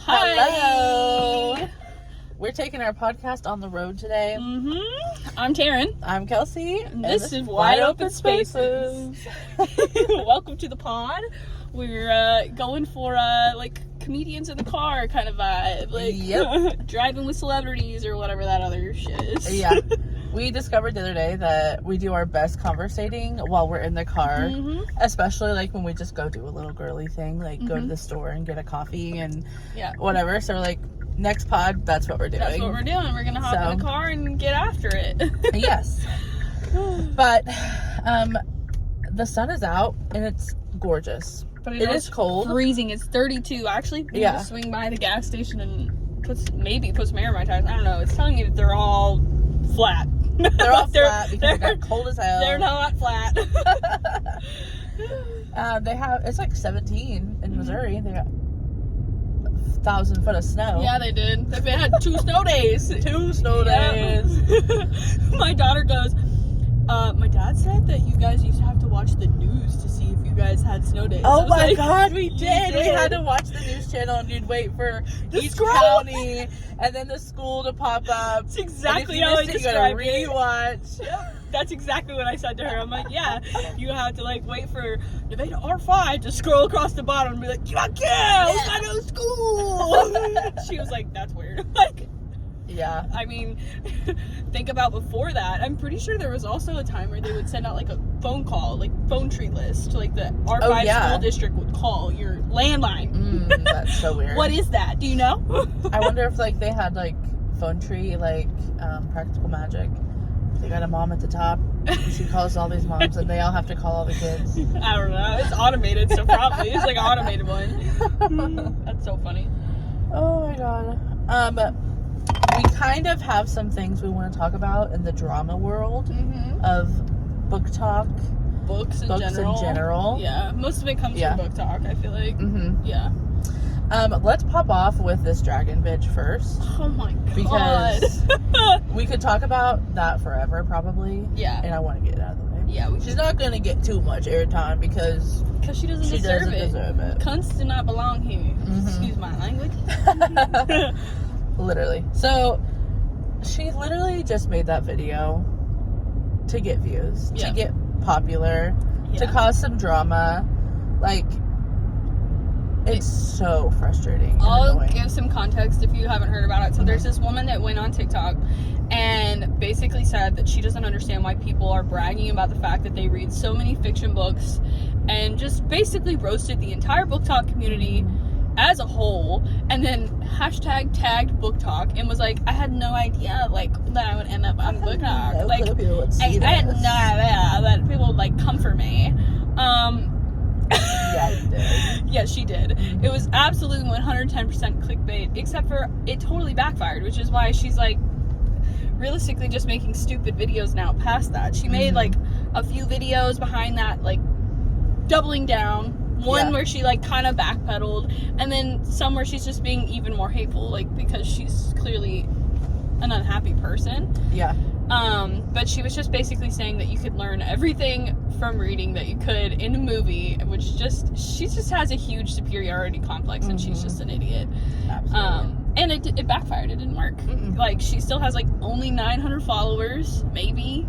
Hello. We're taking our podcast on the road today. I'm Taryn. I'm Kelsey. And this is Wide Open Spaces. Welcome to the pod. We're going for like comedians in the car kind of vibe. Like driving with celebrities or whatever that other shit is. Yeah. We discovered the other day that we do our best conversating while we're in the car, especially like when we just go do a little girly thing, like go to the store and get a coffee and whatever. So we're like, next pod, that's what we're doing. That's what we're doing. We're gonna hop in the car and get after it. Yes. But the sun is out and it's gorgeous. But it is cold. Freezing. It's 32. I actually need to swing by the gas station and put some air in my tires. I don't know. It's telling me that they're all flat. They're all flat because it got cold as hell. They're not flat. It's like 17 in Missouri. They got 1,000 foot of snow. Yeah, they did. They had 2 snow days. 2 snow days. My daughter goes, my dad said that you guys used to have to watch the news to see if you guys had snow days. Oh my god, we did. We had to watch the news channel and you'd wait for each county and then the school to pop up. That's exactly how I described it. You gotta rewatch. Yep. That's exactly what I said to her. I'm like, yeah, you have to like wait for Nevada R5 to scroll across the bottom and be like, I gotta go to school. She was like, that's weird. Like, yeah. I mean, think about before that. I'm pretty sure there was also a time where they would send out like a phone call, like phone tree list. Like the R5 school district would call your landline. That's so weird. What is that? Do you know? I wonder if like they had like phone tree, like Practical Magic. They got a mom at the top. She calls all these moms and they all have to call all the kids. I don't know. It's automated, so probably. It's like an automated one. That's so funny. Oh my god. We kind of have some things we want to talk about in the drama world of booktok. Books in general. Yeah. Most of it comes from booktok, I feel like. Yeah. Let's pop off with this dragon bitch first. Oh my god. Because we could talk about that forever, probably. Yeah. And I want to get it out of the way. Yeah. She's not going to get too much airtime because she doesn't deserve it. Cunts do not belong here. Excuse my language. Literally. So, she literally just made that video to get views, to get popular, to cause some drama. Like, it's so frustrating. I'll give some context if you haven't heard about it. So there's this woman that went on TikTok and basically said that she doesn't understand why people are bragging about the fact that they read so many fiction books, and just basically roasted the entire booktok community as a whole, and then tagged booktok and was like, I had no idea like that I would end up on booktok. I had no idea that people would like come for me. Yeah, you did. Yeah, she did. It was absolutely 110% clickbait, except for it totally backfired, which is why she's like realistically just making stupid videos now past that. She made like a few videos behind that, like doubling down. One where she like kind of backpedaled, and then some where she's just being even more hateful, like because she's clearly an unhappy person. Yeah. But she was just basically saying that you could learn everything from reading that you could in a movie, which she just has a huge superiority complex, and she's just an idiot. Absolutely. And it backfired. It didn't work. Like, she still has like only 900 followers, maybe,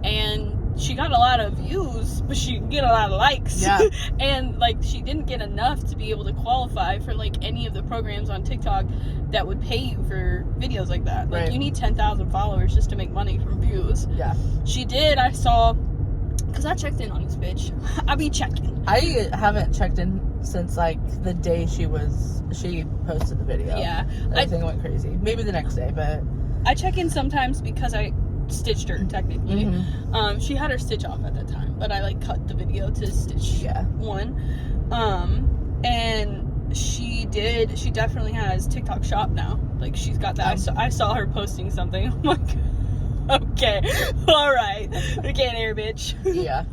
and she got a lot of views, but she didn't get a lot of likes. Yeah. And like, she didn't get enough to be able to qualify for like any of the programs on TikTok that would pay you for videos like that. Like, you need 10,000 followers just to make money from views. Yeah. She did. I saw, because I checked in on this bitch. I be checking. I haven't checked in since like the day she posted the video. Yeah. I think it went crazy. Maybe the next day, but I check in sometimes because I stitched her technically. She had her stitch off at that time, but I like cut the video to stitch one. And she definitely has TikTok shop now. Like, she's got that. I saw her posting something. I'm like, okay, all right, get here, bitch. Yeah.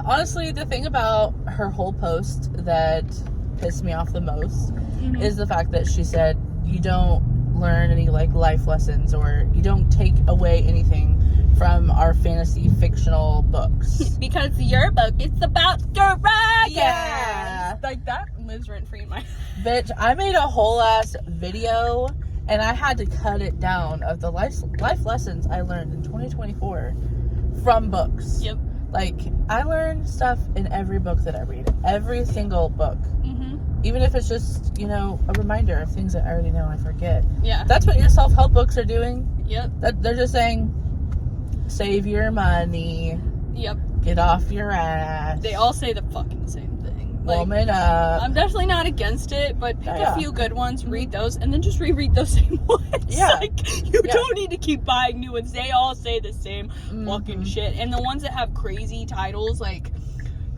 Honestly, the thing about her whole post that pissed me off the most is the fact that she said you don't learn any like life lessons, or you don't take away anything from our fantasy fictional books. Because your book is about dragons. Yeah. like, that lives rent free in my Bitch, I made a whole ass video and I had to cut it down of the life lessons I learned in 2024 from books. Yep. Like, I learn stuff in every book that I read. Every single book. Mm-hmm. Even if it's just, you know, a reminder of things that I already know I forget. Yeah. That's what your self-help books are doing. Yep. They're just saying, save your money. Yep. Get off your ass. They all say the fucking same thing. Like, Woman up. I'm definitely not against it, but pick Yeah. a few good ones, read those, and then just reread those same ones. Yeah. Like, you don't need to keep buying new ones. They all say the same fucking shit. And the ones that have crazy titles, like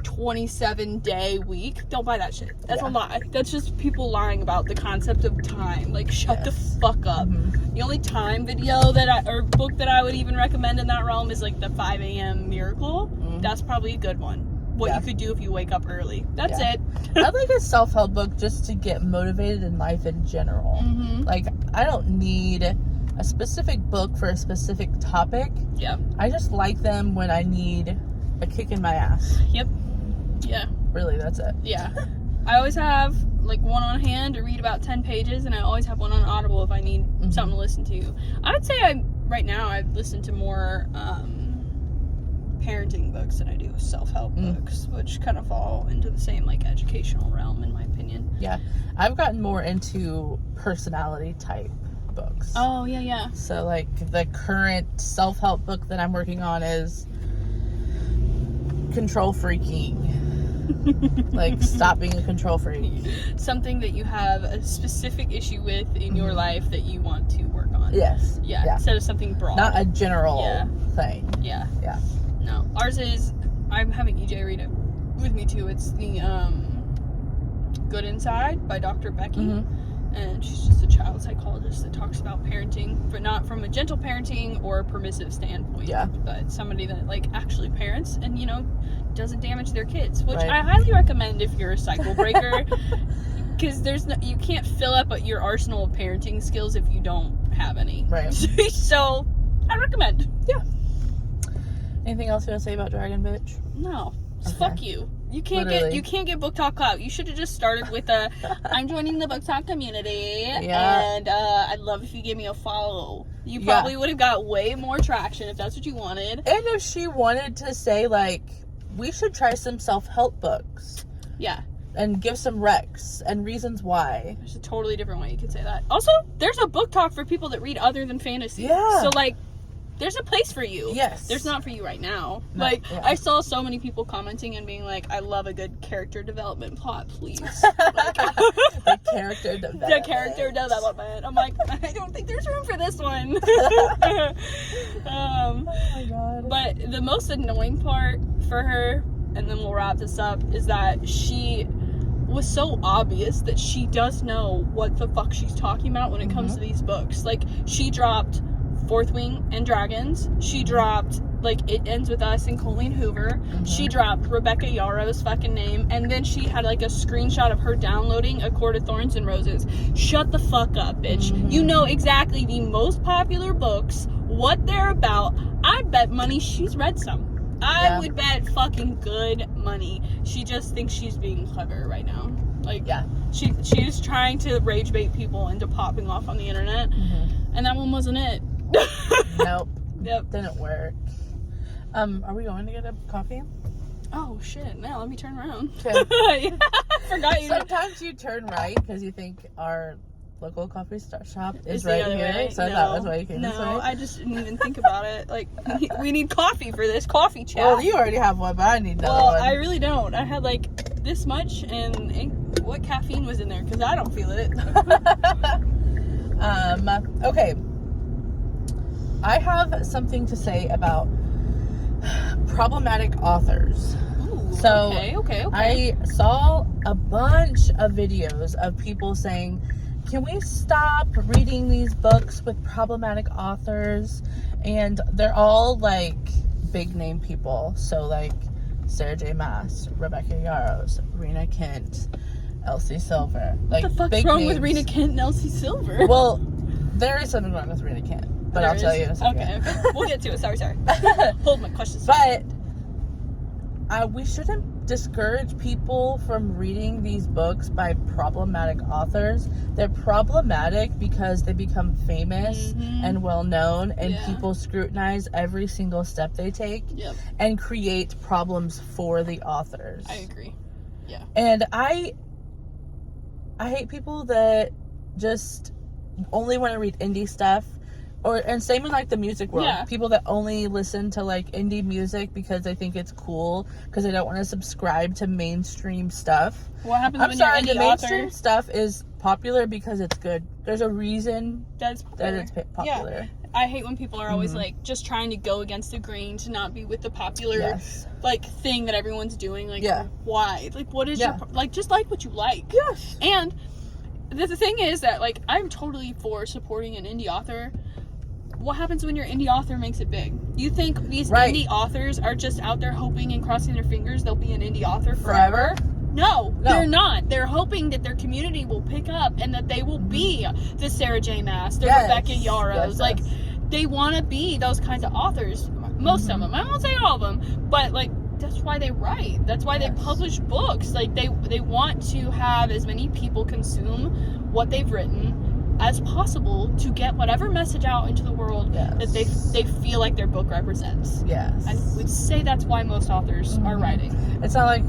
27-day week, don't buy that shit. That's a lie. That's just people lying about the concept of time. Like, shut the fuck up. The only time video or book that I would even recommend in that realm is like the 5 a.m. Miracle. That's probably a good one. What you could do if you wake up early. That's it. I'd like a self-help book just to get motivated in life in general. Like, I don't need a specific book for a specific topic. Yeah. I just like them when I need a kick in my ass. Yep. Yeah. Really, that's it. Yeah. I always have like one on hand to read about 10 pages, and I always have one on Audible if I need something to listen to. I would say right now I listen to more parenting books than I do self-help books, which kind of fall into the same like educational realm in my opinion. Yeah. I've gotten more into personality type books. Oh, yeah. So like the current self-help book that I'm working on is control freaking. Like, stop being a control freak. Something that you have a specific issue with in your life that you want to work on. Yes. Yeah. Instead of something broad. Not a general thing. Yeah. Yeah. No. Ours is, I'm having EJ read it with me too. It's the Good Inside by Dr. Becky. And she's just a child psychologist that talks about parenting, but not from a gentle parenting or a permissive standpoint. Yeah. But somebody that like actually parents and, you know, doesn't damage their kids, which I highly recommend if you're a cycle breaker. Because you can't fill up your arsenal of parenting skills if you don't have any. Right. So I recommend. Yeah. Anything else you want to say about Dragon Bitch? No. Okay. Fuck you. You can't get booktok clout. You should have just started with I'm joining the booktok community, and I'd love if you gave me a follow. You probably would have got way more traction if that's what you wanted. And if she wanted to say, like, we should try some self-help books. Yeah. And give some recs and reasons why. There's a totally different way you could say that. Also, there's a book talk for people that read other than fantasy. Yeah. So, like, there's a place for you. Yes. There's not for you right now. No, I saw so many people commenting and being like, I love a good character development plot, please. Like, the character development. The character development. I'm like, I don't think there's room for this one. Oh my god. But the most annoying part for her, and then we'll wrap this up, is that she was so obvious that she does know what the fuck she's talking about when it comes to these books. Like, she dropped Fourth Wing and Dragons. She dropped, like, It Ends With Us and Colleen Hoover. She dropped Rebecca Yarrow's fucking name. And then she had, like, a screenshot of her downloading A Court of Thorns and Roses. Shut the fuck up, bitch. You know exactly the most popular books, what they're about. I bet money she's read some. I would bet fucking good money. She just thinks she's being clever right now. Like, she's trying to rage bait people into popping off on the internet. And that one wasn't it. Nope. Yep. Didn't work. Are we going to get a coffee? Oh shit, now let me turn around. Okay. I forgot you. Sometimes you turn right because you think our local coffee shop is the right other here. way. So I thought that's why you came this way. No, I just didn't even think about it. Like, we need coffee for this coffee chat. Well, you already have one, but I need another one. I really don't. I had like this much, and what caffeine was in there? Because I don't feel it. Okay. I have something to say about problematic authors. Ooh, So, okay. I saw a bunch of videos of people saying, can we stop reading these books with problematic authors? And they're all, like, big name people. So, like, Sarah J. Maas, Rebecca Yarros, Rena Kent, Elsie Silver. Like, What the fuck's big wrong names. with Rena Kent and Elsie Silver? Well, there is something wrong with Rena Kent. But I'll tell you in a second. Okay. We'll get to it. Sorry. Hold my questions. But we shouldn't discourage people from reading these books by problematic authors. They're problematic because they become famous and well known, and people scrutinize every single step they take and create problems for the authors. I agree. Yeah. And I hate people that just only want to read indie stuff. And same in like the music world. Yeah. People that only listen to like indie music because they think it's cool, because they don't want to subscribe to mainstream stuff. What happens I'm when sorry, you're the indie mainstream author? stuff is popular because it's good. There's a reason that it's popular. Yeah. I hate when people are always like just trying to go against the grain, to not be with the popular like thing that everyone's doing. Like, why? Like, what is your like? Just like what you like. Yes. And the thing is that, like, I'm totally for supporting an indie author. What happens when your indie author makes it big? You think these indie authors are just out there hoping and crossing their fingers they'll be an indie author forever? No, they're not. They're hoping that their community will pick up and that they will be the Sarah J. Maas, the Rebecca Yarros. Like, they want to be those kinds of authors. Most of them. I won't say all of them, but, like, that's why they write. That's why they publish books. Like, they want to have as many people consume what they've written as possible to get whatever message out into the world that they feel like their book represents. Yes. I would say that's why most authors are writing. It's not like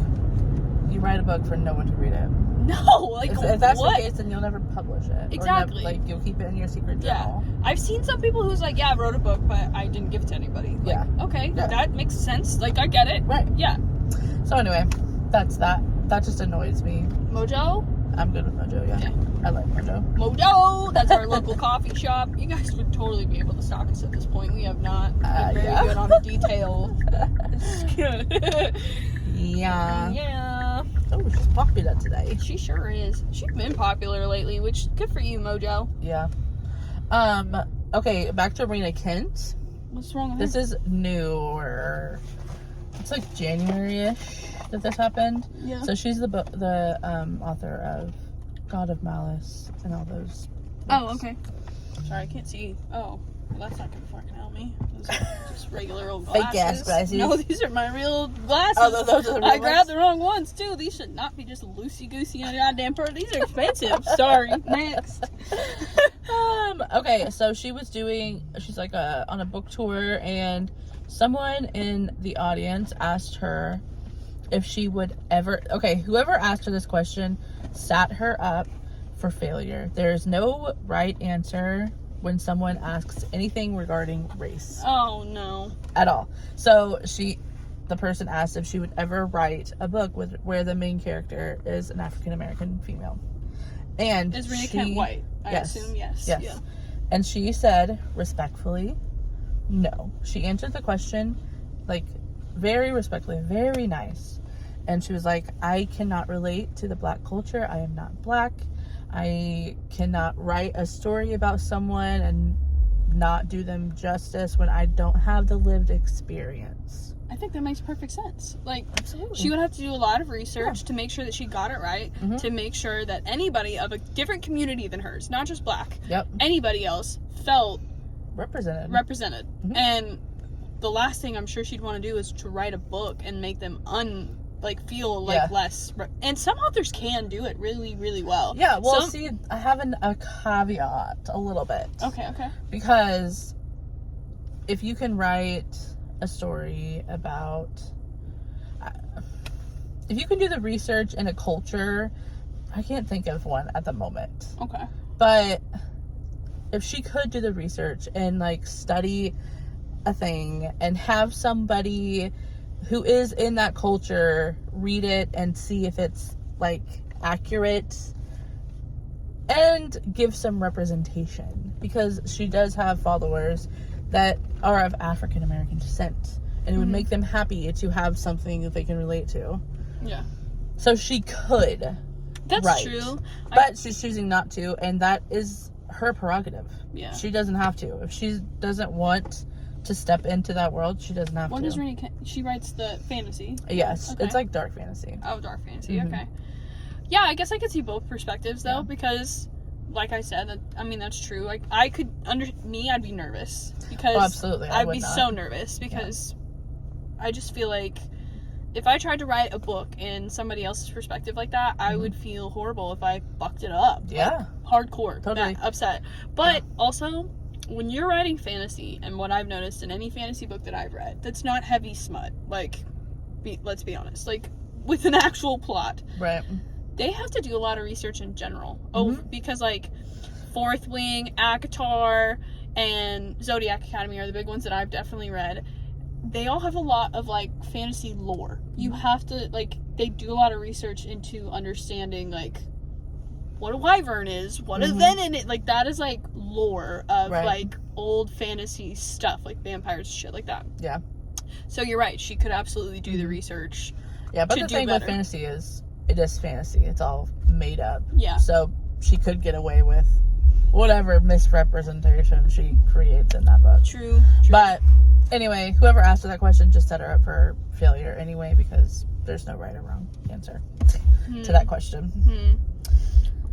you write a book for no one to read it. No, like, if that's the case, then you'll never publish it. Exactly. Or you'll keep it in your secret journal. I've seen some people who's like, I wrote a book, but I didn't give it to anybody. Like, okay, that makes sense. Like, I get it. Right. Yeah. So anyway, that's that. That just annoys me. Mojo? I'm good with Mojo, yeah. I like Mojo. Mojo! That's our local coffee shop. You guys would totally be able to stock us at this point. We have not been very good on the detail. Yeah. Yeah. Oh, she's popular today. She sure is. She's been popular lately, which, good for you, Mojo. Yeah. Okay, back to Rena Kent. What's wrong with This is newer. It's like January-ish that this happened. Yeah. So she's the author of God of Malice and all those books. Oh, okay. Sorry, I can't see. Oh, well, that's not gonna fucking help me. Those are just regular old glasses. Fake ass glasses. No, these are my real glasses. Oh, those are the real I grabbed ones? the wrong ones too. These should not be just loosey-goosey on your goddamn purse. These are expensive. Sorry. Next. Okay, so she's like on a book tour, and someone in the audience asked her if she would ever, whoever asked her this question sat her up for failure. There's no right answer when someone asks anything regarding race. Oh, no. At all. So the person asked if she would ever write a book where the main character is an African-American female. And is Rena Kent white? I assume yes. Yeah. And she said, respectfully, no. She answered the question, like, very respectfully, very nice. And she was like, I cannot relate to the black culture. I am not black. I cannot write a story about someone and not do them justice when I don't have the lived experience. I think that makes perfect sense. Like, absolutely. She would have to do a lot of research to make sure that she got it right, to make sure that anybody of a different community than hers, not just black, anybody else, felt represented. And the last thing I'm sure she'd want to do is to write a book and make them feel like less. And some authors can do it really, really well. Yeah, well, see, I have a caveat a little bit. Okay. Because if you can write a story about, if you can do the research in a culture, I can't think of one at the moment. Okay. But if she could do the research and study a thing and have somebody who is in that culture read it and see if it's accurate and give some representation, because she does have followers that are of African American descent, and it would make them happy to have something that they can relate to. Yeah. So she could. That's write, true. But she's choosing not to, and that is her prerogative. Yeah. She doesn't have to. If she doesn't want to step into that world, she doesn't have to. What does Rena Kent? She writes the fantasy. Yes. Okay. It's like dark fantasy. Oh, dark fantasy. Okay. Yeah, I guess I could see both perspectives though, because like I said, that's true. I could I'd be nervous because absolutely. I'd be so nervous because I just feel like if I tried to write a book in somebody else's perspective like that, I would feel horrible if I fucked it up. Yeah. Like, hardcore. Totally. Upset. But also, when you're writing fantasy, and what I've noticed in any fantasy book that I've read, that's not heavy smut. Like, let's be honest. Like, with an actual plot. Right. They have to do a lot of research in general. Because, like, Fourth Wing, ACOTAR, and Zodiac Academy are the big ones that I've definitely read. They all have a lot of, like, fantasy lore. You have to, like, they do a lot of research into understanding, like, what a wyvern is, what a venom is. Like, that is, like, lore of, like, old fantasy stuff, like vampires, shit like that. Yeah. So you're right. She could absolutely do the research. Yeah, but the thing with fantasy is, it is fantasy. It's all made up. Yeah. So she could get away with whatever misrepresentation she creates in that book. True. But anyway, whoever asked her that question just set her up for failure anyway, because there's no right or wrong answer to that question.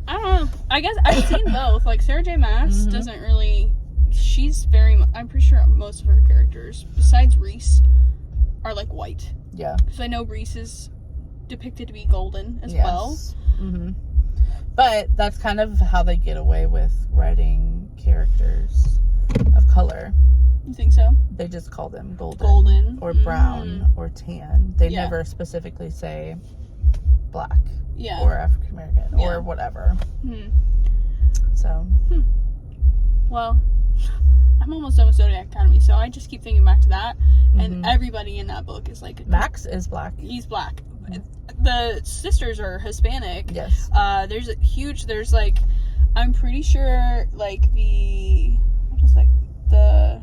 I don't know. I guess I've seen both. Like, Sarah J. Maas doesn't really... She's very... I'm pretty sure most of her characters, besides Reese, are, like, white. Yeah. Because I know Reese is depicted to be golden as well. But that's kind of how they get away with writing characters of color. You think so? They just call them golden. Golden. Or brown. Or tan. They never specifically say black. Yeah. Or African American. Or whatever. So. Well, I'm almost done with Zodiac Academy, so I just keep thinking back to that. And everybody in that book is like... Max is black. He's black. The sisters are Hispanic. Yes. There's a huge... There's, like... I'm pretty sure, like, the... What is, like, the...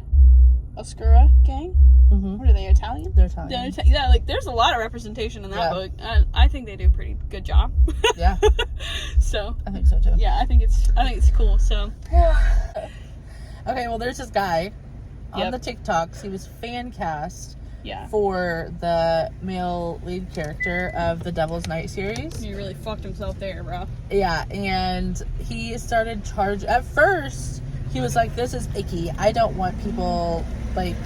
Oscura gang? What are they, Italian? They're Italian. Yeah, like, there's a lot of representation in that book. I think they do a pretty good job. Yeah. So... I think so, too. Yeah, I think it's cool, so... Okay, well, there's this guy on the TikToks. He was fan cast for the male lead character of the Devil's Night series. He really fucked himself there, bro. Yeah, and he started charging... At first, he was like, this is icky. I don't want people, like...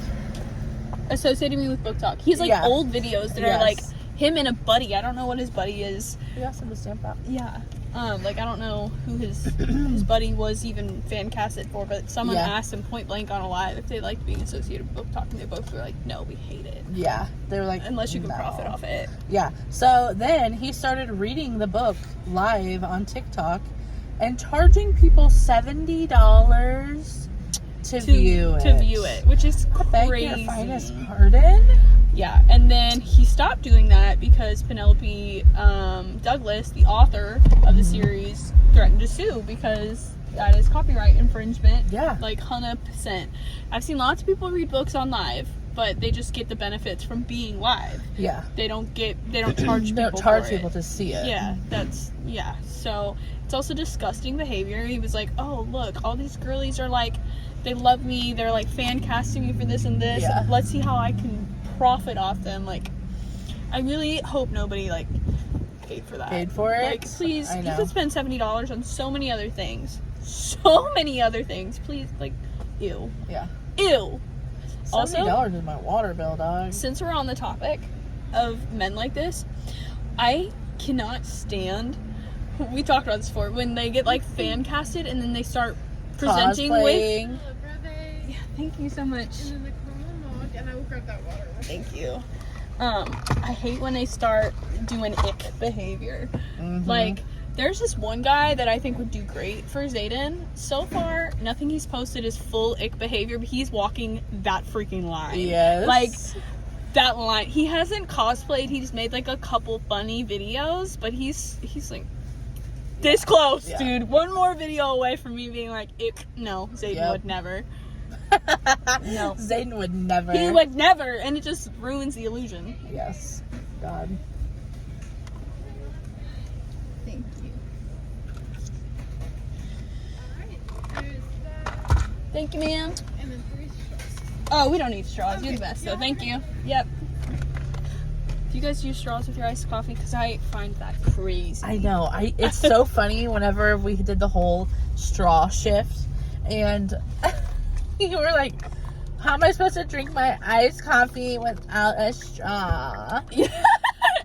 associating me with BookTok. He's like old videos that are like him and a buddy. I don't know what his buddy is. We asked him to stamp that. Yeah. Like, I don't know who his buddy was even fan casted for, but someone asked him point blank on a live if they liked being associated with BookTok, and they both were like, no, we hate it. Yeah. They were like, unless you can profit off it. Yeah. So then he started reading the book live on TikTok and charging people $70 to view it, which is crazy. Beg your finest pardon? Yeah, and then he stopped doing that because Penelope Douglas, the author of the series, threatened to sue because that is copyright infringement. Yeah. Like, 100%. I've seen lots of people read books on live, but they just get the benefits from being live. Yeah. They don't charge people to see it. Yeah, so it's also disgusting behavior. He was like, oh, look, all these girlies are like, they love me, they're like fan casting me for this and this. Yeah. Let's see how I can profit off them. Like, I really hope nobody like paid for that. Paid for it? Like, please, you could spend $70 on so many other things. So many other things. Please, like, ew. Yeah. Ew. $70 is my water bill, dog. Since we're on the topic of men like this, I cannot stand, we talked about this before, when they get like fan casted and then they start presenting with... Yeah, thank you so much. And then the caramel mug, and I will grab that water. Thank you. I hate when they start doing ick behavior. Like, there's this one guy that I think would do great for Zayden. So far, nothing he's posted is full ick behavior, but he's walking that freaking line. Yes. Like, that line. He hasn't cosplayed. He's made, like, a couple funny videos, but he's like, this close, dude. One more video away from me being like, ick. No, Zayden would never. No. Zayden would never. He would never, and it just ruins the illusion. Yes. God. Thank you. Thank you, ma'am. And then 3 straws. Oh, we don't need straws. You're the best, so thank you. Yep. Do you guys use straws with your iced coffee? Because I find that crazy. I know. It's so funny whenever we did the whole straw shift, and you were like, How am I supposed to drink my iced coffee without a straw?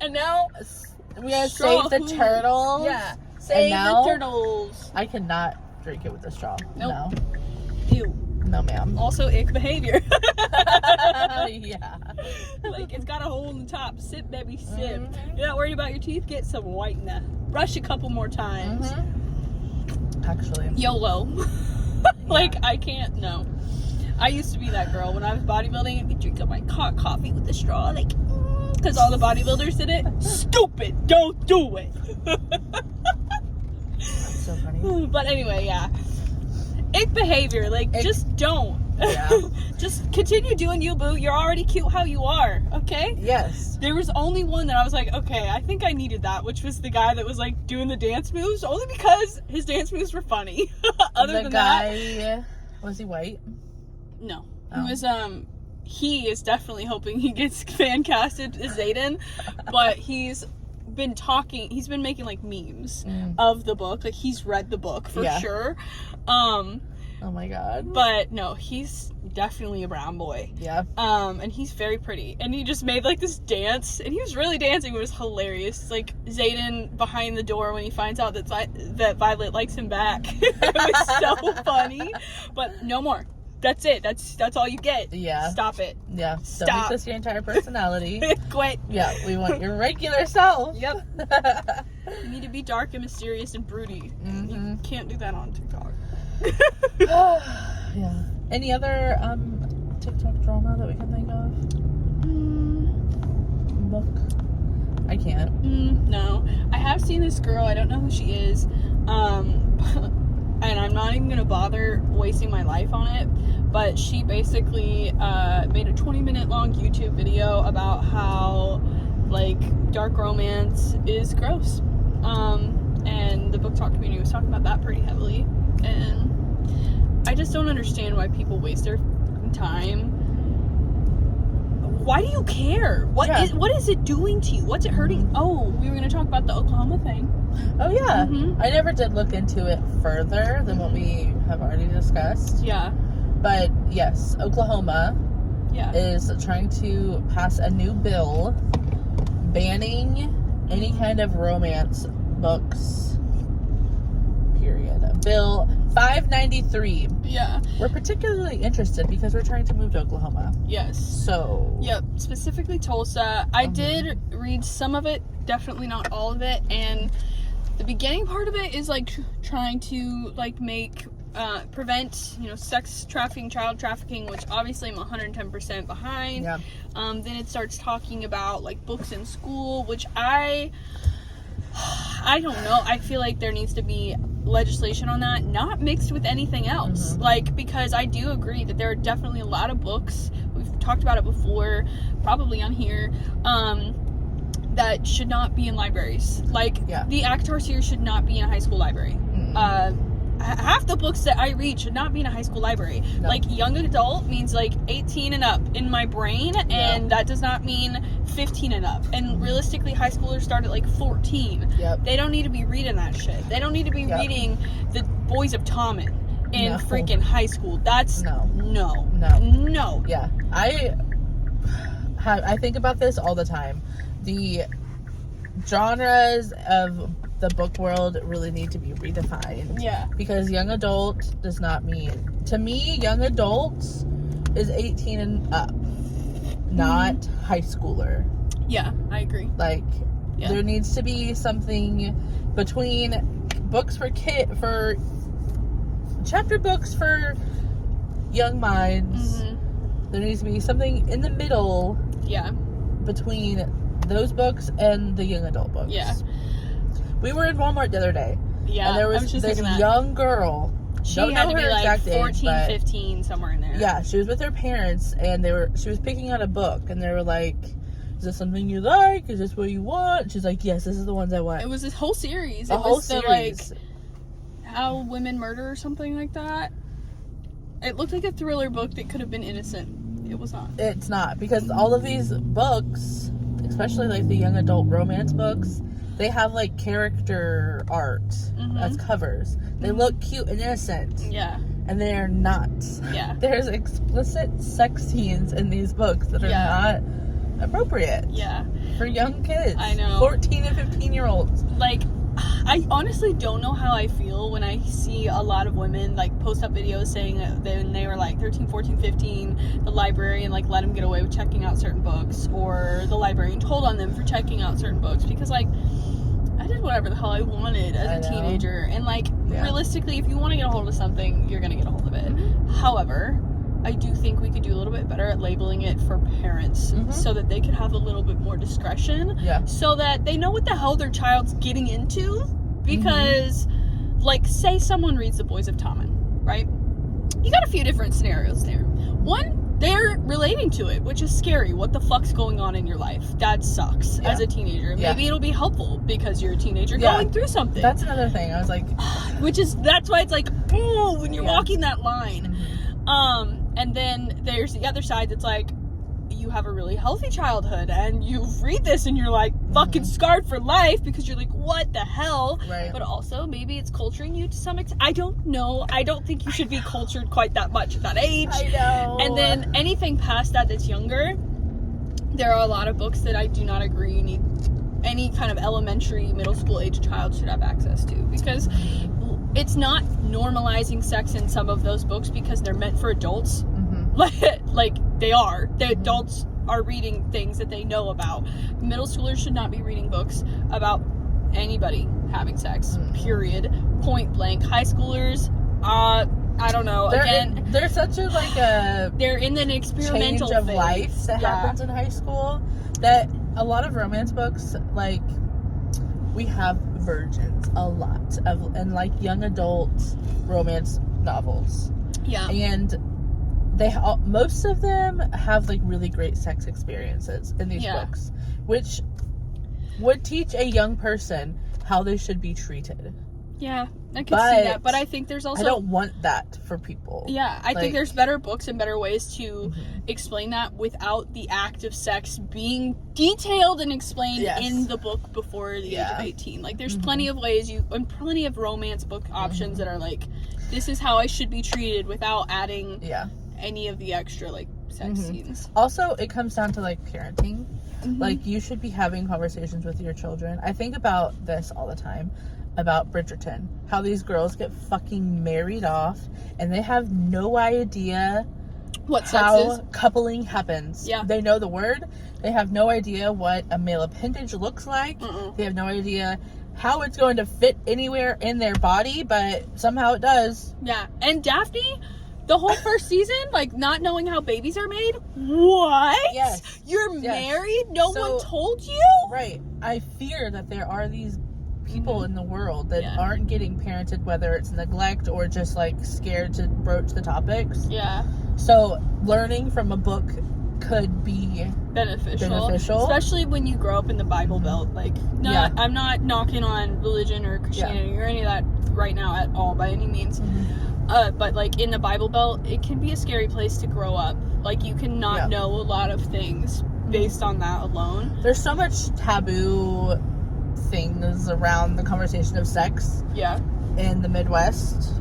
And now We gotta straw save the food. turtles. Yeah. Save now- the turtles. I cannot drink it with a straw. Nope. Ew. No, ma'am. Also, ick behavior. Yeah. Like, it's got a hole in the top. Sip, baby, sip. Mhm. You're not worried about your teeth? Get some whitener. Brush a couple more times. Actually. YOLO. Like, I can't, no. I used to be that girl. When I was bodybuilding, I'd be drinking my hot coffee with a straw, like, because all the bodybuilders did it. Stupid! Don't do it! That's so funny. But anyway, yeah. Ick behavior, like, just don't. Yeah. Just continue doing you, boo. You're already cute how you are, okay? Yes. There was only one that I was like, okay, I think I needed that, which was the guy that was like doing the dance moves, only because his dance moves were funny. Other the than guy, that, was he white? no. Oh. He was he is definitely hoping he gets fan casted as Zayden, but he's been making like memes of the book, like he's read the book for sure. Oh my god. But no, he's definitely a brown boy. Yeah. And he's very pretty. And he just made like this dance, and he was really dancing. It was hilarious. It's like Zayden behind the door when he finds out that Violet likes him back. It was so funny. But no more. That's it. That's all you get. Yeah. Stop it. Yeah. Don't Stop. make this your entire personality. Quit. Yeah, we want your regular self. Yep. You need to be dark and mysterious and broody. You can't do that on TikTok. Yeah. Any other TikTok drama that we can think of? Book. I can't. No. I have seen this girl. I don't know who she is. And I'm not even gonna bother wasting my life on it. But she basically made a 20-minute long YouTube video about how like dark romance is gross. And the booktok community was talking about that pretty heavily. And I just don't understand why people waste their time. Why do you care? What is it doing to you? What's it hurting? Oh, we were going to talk about the Oklahoma thing. Oh yeah. I never did look into it further than what we have already discussed. Yeah. But yes, Oklahoma Yeah. is trying to pass a new bill banning any kind of romance books. Period. Bill 593. Yeah. We're particularly interested because we're trying to move to Oklahoma. Yes. So. Yep. Specifically Tulsa. I did read some of it, definitely not all of it, and the beginning part of it is like trying to like make prevent, sex trafficking, child trafficking, which obviously I'm 110% behind. Yeah. Then it starts talking about like books in school, which I don't know. I feel like there needs to be legislation on that, not mixed with anything else. Like, because I do agree that there are definitely a lot of books, we've talked about it before, probably on here, that should not be in libraries. Like, the ACOTAR series should not be in a high school library. Half the books that I read should not be in a high school library. No. Like, young adult means like 18 and up in my brain, and that does not mean 15 and up. And realistically, high schoolers start at like 14. Yep. They don't need to be reading that shit. They don't need to be reading the Boys of Tommen in freaking high school. That's no. Yeah, I think about this all the time. The genres of the book world really need to be redefined. Yeah. Because young adult does not mean, to me, young adults is 18 and up, not high schooler. Yeah, I agree. Like, there needs to be something between books for chapter books for young minds. There needs to be something in the middle. Yeah. Between those books and the young adult books. Yeah. We were in Walmart the other day. Yeah. And there was this young girl. She had to be like 14, 15, somewhere in there. Yeah, she was with her parents, and she was picking out a book, and they were like, is this something you like? Is this what you want? She's like, yes, this is the ones I want. It was this whole series. A whole series. The, like, How Women Murder or something like that. It looked like a thriller book that could have been innocent. It was not. It's not, because all of these books, especially like the young adult romance books, they have like character art as covers. They look cute and innocent. Yeah. and they're not. Yeah. There's explicit sex scenes in these books that are not appropriate. Yeah. For young kids. I know. 14 and 15-year-olds. Like, I honestly don't know how I feel when I see a lot of women, like, post up videos saying that when they were, like, 13, 14, 15, the librarian, like, let them get away with checking out certain books, or the librarian told on them for checking out certain books, because, like, I did whatever the hell I wanted as a teenager, and, like, realistically, if you want to get a hold of something, you're gonna get a hold of it. However, I do think we could do a little bit better at labeling it for parents, so that they could have a little bit more discretion, so that they know what the hell their child's getting into, because, like, say someone reads The Boys of Tommen, right? You got a few different scenarios there. One, they're relating to it, which is scary. What the fuck's going on in your life? That sucks as a teenager. Maybe it'll be helpful because you're a teenager going through something. That's another thing. I was like... that's why it's like, oh, when you're walking that line. And then there's the other side that's like, you have a really healthy childhood and you read this and you're like fucking scarred for life because you're like, what the hell? Right. But also maybe it's culturing you to some extent. I don't know. I don't think you should be cultured quite that much at that age. I know. And then anything past that that's younger, there are a lot of books that I do not agree any kind of elementary, middle school age child should have access to, because it's not normalizing sex in some of those books because they're meant for adults. Like they are. The adults are reading things that they know about. Middle schoolers should not be reading books about anybody having sex. Period. Point blank. High schoolers, I don't know. There's such a they're in an experimental change of phase. life that happens in high school, that a lot of romance books, like, we have virgins a lot of, and like young adult romance novels. Yeah. And most of them have like really great sex experiences in these books, which would teach a young person how they should be treated. Yeah, I can see that, but I think there's also... I don't want that for people. Yeah, I think there's better books and better ways to explain that without the act of sex being detailed and explained in the book before the age of 18. Like, there's plenty of ways and plenty of romance book options that are like, this is how I should be treated without adding any of the extra, like, sex scenes. Also, it comes down to, like, parenting. Like, you should be having conversations with your children. I think about this all the time. About Bridgerton, how these girls get fucking married off and they have no idea how coupling happens. Yeah. They know the word, they have no idea what a male appendage looks like. They have no idea how it's going to fit anywhere in their body, but somehow it does. Yeah. And Daphne, the whole first season, like, not knowing how babies are made. What? Yes. You're married? No one told you? Right. I fear that there are these people in the world that aren't getting parented, whether it's neglect or just like scared to broach the topics. Yeah. So learning from a book could be beneficial, especially when you grow up in the Bible Belt. Like, I'm not knocking on religion or Christianity or any of that right now at all by any means. But like in the Bible Belt, it can be a scary place to grow up. Like, you cannot know a lot of things based on that alone. There's so much taboo things around the conversation of sex in the Midwest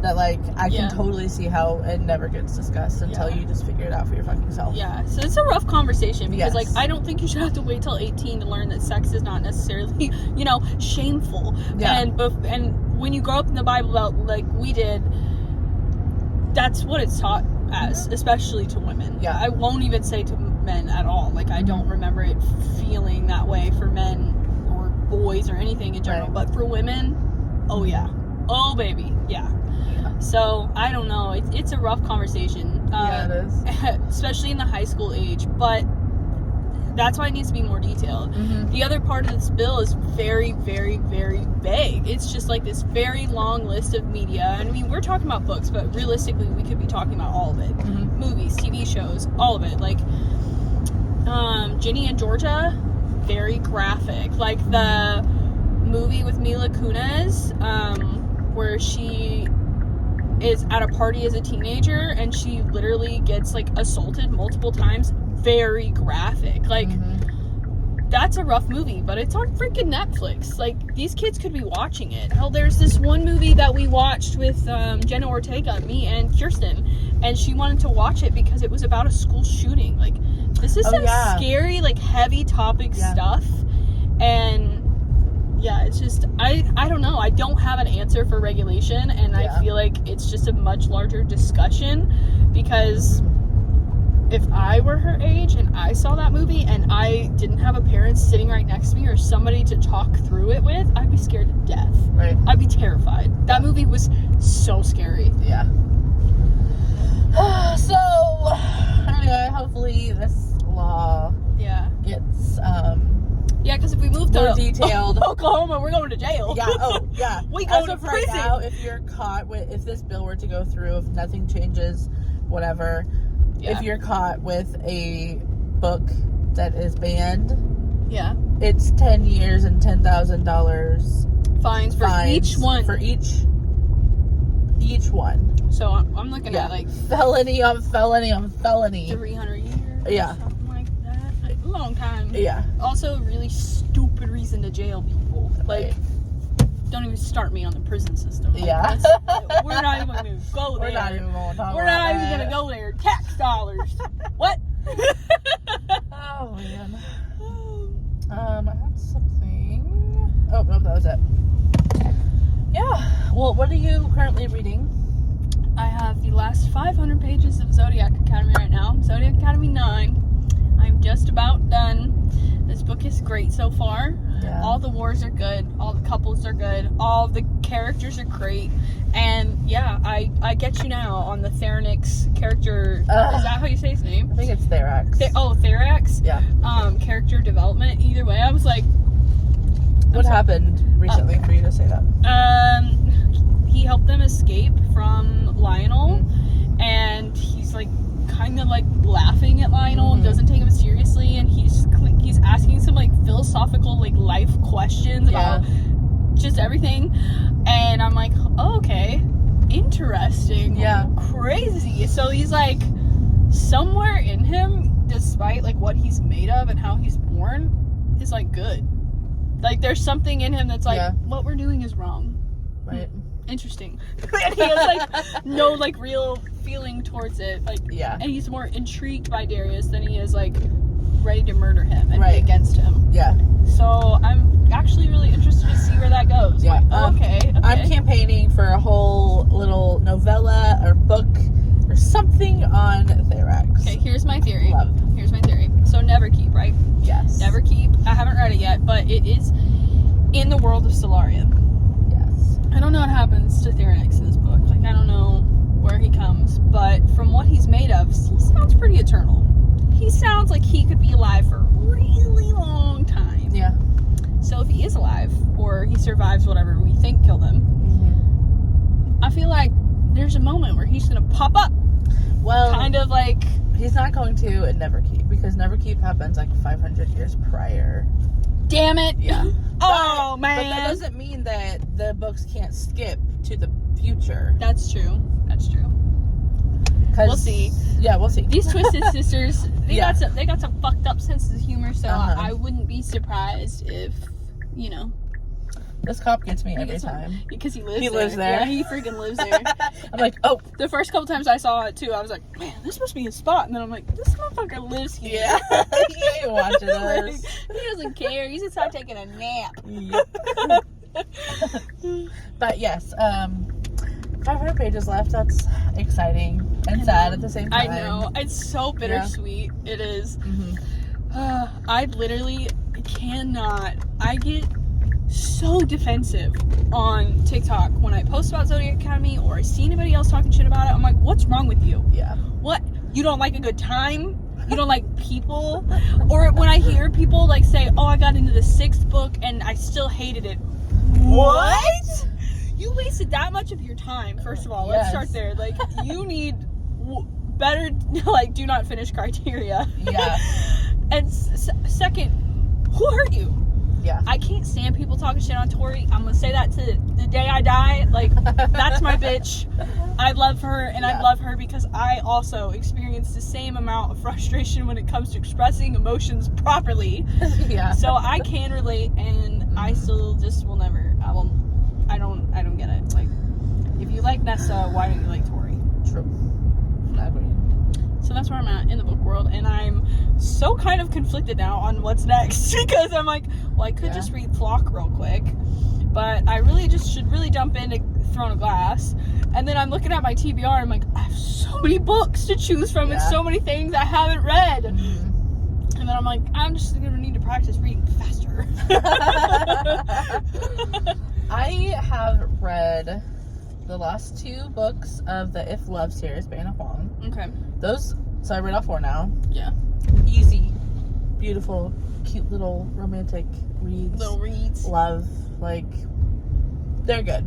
that, like, I can totally see how it never gets discussed until you just figure it out for your fucking self. So it's a rough conversation because like, I don't think you should have to wait till 18 to learn that sex is not necessarily, you know, shameful. And when you grow up in the Bible Belt like we did, that's what it's taught as, especially to women. I won't even say to men at all. Like, I don't remember it feeling that way for men boys or anything in general, but for women, oh baby, so I don't know, it's a rough conversation, it is. Especially in the high school age, but that's why it needs to be more detailed. The other part of this bill is very, very, very vague. It's just like this very long list of media. I mean, we're talking about books, but realistically we could be talking about all of it. Movies, TV shows, all of it. Like Ginny and Georgia, very graphic. Like the movie with Mila Kunis, where she is at a party as a teenager and she literally gets like assaulted multiple times. Very graphic. Like that's a rough movie, but it's on freaking Netflix. Like, these kids could be watching it. Hell, there's this one movie that we watched with Jenna Ortega, me and Kirsten, and she wanted to watch it because it was about a school shooting. Like, this is some scary, like, heavy topic stuff, and yeah, it's just, I don't know. I don't have an answer for regulation, and I feel like it's just a much larger discussion, because if I were her age and I saw that movie and I didn't have a parent sitting right next to me or somebody to talk through it with, I'd be scared to death. Right. I'd be terrified. That movie was so scary. Yeah. So, anyway, hopefully this law gets, yeah, because if we move more to detailed. Oklahoma, we're going to jail. Yeah, yeah. We go to right prison. now, if you're caught with, if this bill were to go through, if nothing changes, whatever, if you're caught with a book that is banned, it's 10 years and $10,000 fines for each one. For each one. So I'm looking at like felony on felony on felony. 300 years. Yeah. Something like that. Like, a long time. Yeah. Also, a really stupid reason to jail people. Like, don't even start me on the prison system. Like, we're not even going to go there. We're not even going to talk We're about not even that. going to go there. Tax dollars. What? Oh, man. I had something. Oh, no, that was it. Yeah. Well, what are you currently reading? I have the last 500 pages of Zodiac Academy right now. Zodiac Academy 9. I'm just about done. This book is great so far. Yeah. All the wars are good. All the couples are good. All the characters are great. And yeah, I get you now on the Theranix character. Is that how you say his name? I think it's Therax. Therax? Yeah. Character development. Either way, I was like... What happened recently for you to say that? He helped them escape from Lionel. And he's like kind of like laughing at Lionel and doesn't take him seriously, and he's asking some like philosophical like life questions about just everything, and I'm like, oh, okay, interesting, crazy. So he's like, somewhere in him, despite like what he's made of and how he's born, is like good. Like there's something in him that's like, what we're doing is wrong. Right. Interesting. And he has like no like real feeling towards it, like, and he's more intrigued by Darius than he is like ready to murder him and be against him. So I'm actually really interested to see where that goes. Like, okay. I'm campaigning for a whole little novella or book or something on Therax. Okay, here's my theory. Here's my theory. So Neverkeep, right? Yes. Neverkeep. I haven't read it yet, but it is in the world of Solarian. I don't know what happens to Theranix in this book. Like, I don't know where he comes, but from what he's made of, he sounds pretty eternal. He sounds like he could be alive for a really long time. Yeah. So if he is alive, or he survives whatever we think killed him, I feel like there's a moment where he's going to pop up. Well, kind of like... He's not going to at Neverkeep, because Neverkeep happens like 500 years prior. Damn it! Yeah. Oh, man! But that doesn't mean that the books can't skip to the future. That's true. That's true. We'll see. Yeah, we'll see. These Twisted Sisters, they got some fucked up senses of humor, so I wouldn't be surprised if, you know. This cop gets me every time. Because he lives there. He lives there. Yeah, he freaking lives there. I'm like, oh. The first couple times I saw it, too, I was like, man, this must be his spot. And then I'm like, this motherfucker lives here. Yeah. He ain't watching us. He doesn't care. He's just out taking a nap. Yep. But yes, 500 pages left. That's exciting and sad at the same time. I know. It's so bittersweet. Yeah. It is. I literally cannot. I get so defensive on TikTok when I post about Zodiac Academy or I see anybody else talking shit about it. I'm like, what's wrong with you? Yeah. What? You don't like a good time? You don't like people? Or when I hear people like say, oh, I got into the 6th book and I still hated it. What? You wasted that much of your time, first of all. Let's start there. Like, you need better, like, do not finish criteria. Yeah. And second, who hurt you? Yeah. I can't stand people talking shit on Tori. I'm gonna say that to the day I die. Like, that's my bitch. I love her, and I love her because I also experience the same amount of frustration when it comes to expressing emotions properly. Yeah. So I can relate, and I still just will never. I don't get it. Like, if you like Nessa, why don't you like Tori? True. I agree. So that's where I'm at in the book world, and I'm so kind of conflicted now on what's next because I'm like, well, I could just read Flock real quick, but I really just should really jump into Throne of Glass. And then I'm looking at my TBR, and I'm like, I have so many books to choose from and so many things I haven't read. And then I'm like, I'm just gonna need to practice reading faster. I have read the last 2 books of the If Love series by Anna Huang. Okay. Those, so I read all 4 now. Yeah. Easy, beautiful, cute little romantic reads. Little reads. Love, like, they're good.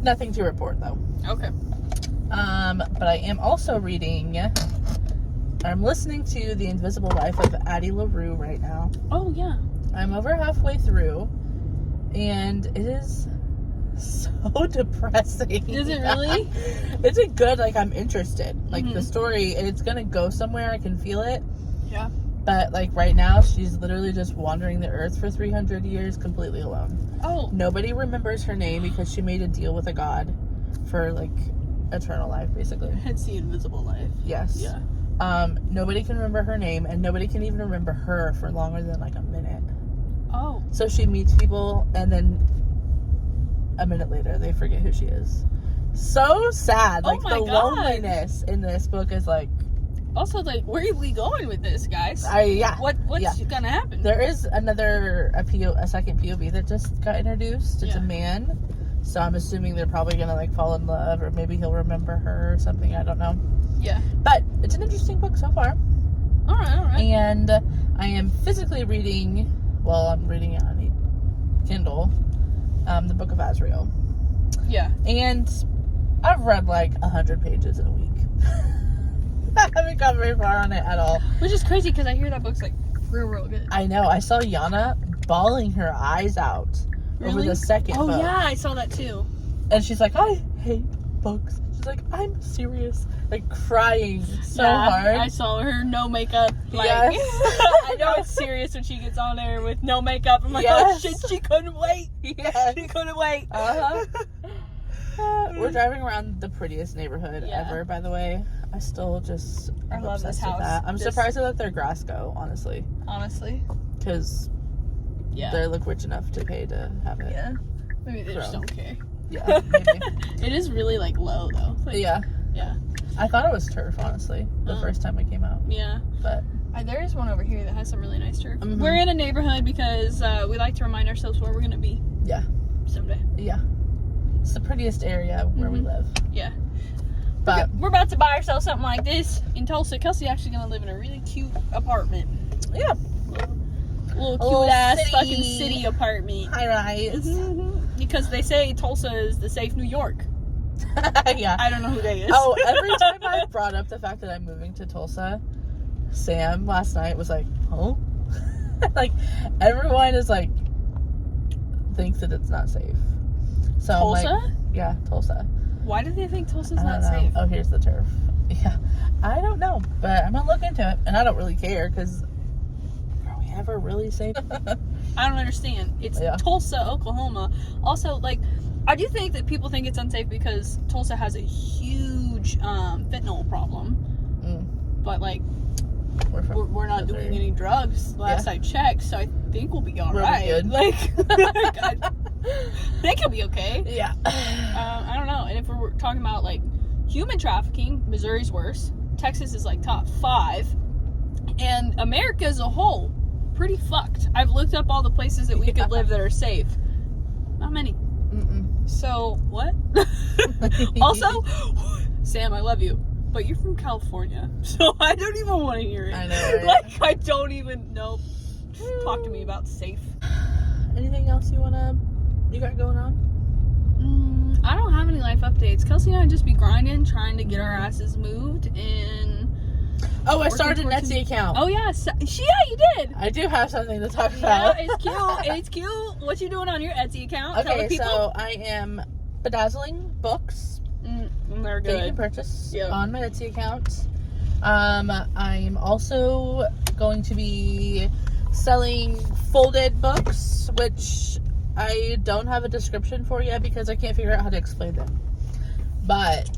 Nothing to report though. Okay. But I am also reading, I'm listening to The Invisible Life of Addie LaRue right now. Oh, yeah. I'm over halfway through, and it is so depressing. Is it really? It's a good, like, I'm interested. Like, the story, it's gonna go somewhere, I can feel it. Yeah. But, like, right now, she's literally just wandering the earth for 300 years completely alone. Oh. Nobody remembers her name because she made a deal with a god for, like, eternal life, basically. Hence the invisible life. Yes. Yeah. Nobody can remember her name, and nobody can even remember her for longer than, like, a minute. Oh. So she meets people, and then a minute later, they forget who she is. So sad. Like, my the God. loneliness in this book is, like... Also, like, where are we going with this, guys? What's gonna happen? There is a second POV that just got introduced. It's a man. So I'm assuming they're probably gonna, like, fall in love, or maybe he'll remember her or something. I don't know. Yeah. But it's an interesting book so far. Alright. And I am physically reading, well, I'm reading it on Kindle, the Book of Azrael. Yeah. And I've read, like, 100 pages in a week. I haven't got very far on it at all. Which is crazy because I hear that book's like real good. I know. I saw Yana bawling her eyes out over the second book. Oh yeah, I saw that too. And she's like, I hate books. She's like, I'm serious. Like, crying so hard. I saw her no makeup. Like, Yes. I know it's serious when she gets on there with no makeup. I'm like, oh shit, she couldn't wait. Yes. She couldn't wait. We're driving around the prettiest neighborhood ever, by the way. I still just I love this house. with that. I'm surprised they let their grass go, honestly. Because they're, like, rich enough to pay to have it. Yeah. Maybe they just don't care. Yeah, maybe. It is really, like, low, though. Like, Yeah. Yeah. I thought it was turf, honestly, the first time it came out. Yeah. But there is one over here that has some really nice turf. Mhm. We're in a neighborhood because we like to remind ourselves where we're going to be. Yeah. Someday. Yeah. It's the prettiest area where we live. Yeah. But we're about to buy ourselves something like this in Tulsa. Kelsey's actually going to live in a really cute apartment. yeah. Little little cute ass city. fucking city apartment. High rise. Because they say Tulsa is the safe New York. Yeah. I don't know who that is. Oh, every time I brought up the fact that I'm moving to Tulsa, Sam last night was like, huh? Like, everyone is like, thinks that it's not safe. So Tulsa? I'm like, yeah, Tulsa. Why do they think Tulsa's I don't not know. safe? Oh, here's the turf. Yeah. I don't know, but I'm gonna look into it, and I don't really care, because are we ever really safe? I don't understand. It's Tulsa, Oklahoma. Also, like, I do think that people think it's unsafe because Tulsa has a huge fentanyl problem. But, like, we're not doing any drugs last I checked, so I think we'll be alright. Good. Like, I think it'll be okay. Yeah. I don't know. And if we're talking about, like, human trafficking, Missouri's worse. Texas is, like, top 5. And America as a whole, pretty fucked. I've looked up all the places that we could live that are safe. Not many. So, what? Also, Sam, I love you, but you're from California, so I don't even want to hear it. I know, right? Like, I don't even know. Talk to me about safe. Anything else you got going on? I don't have any life updates. Kelsey and I just be grinding, trying to get our asses moved, and Oh, I started an Etsy account. Oh yeah, yeah, you did. I do have something to talk Yeah, about. it's cute. It's cute. What you doing on your Etsy account? Tell the Okay, people. so I am bedazzling books They're that you can good. purchase Yep. on my Etsy account. I'm also going to be selling folded books, which I don't have a description for yet because I can't figure out how to explain them. But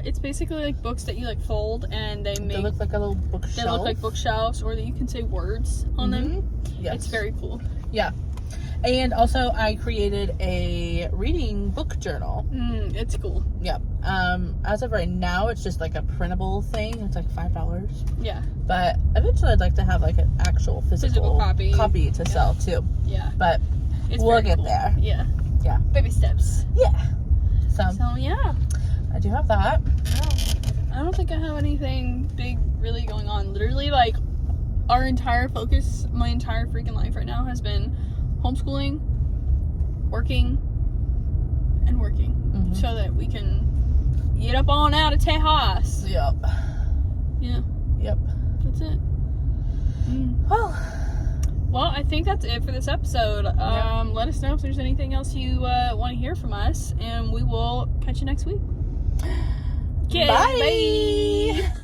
It's basically like books that you like fold and they they look like a little bookshelf. They look like bookshelves, or that you can say words on them. Yes. It's very cool. Yeah. And also I created a reading book journal. It's cool. Yep. As of right now, it's just like a printable thing. It's like $5. Yeah. But eventually I'd like to have like an actual physical copy to sell too. Yeah. But It's we'll very get cool. there. Yeah. Yeah. Baby steps. Yeah. So Yeah. I do have that. I don't think I have anything big really going on. Literally, like, our entire focus, my entire freaking life right now has been homeschooling, working, and working. So that we can get up on out of Tejas. Yep. Yeah. Yep. That's it. Well, I think that's it for this episode. Let us know if there's anything else you want to hear from us, and we will catch you next week. Okay, Bye. bye.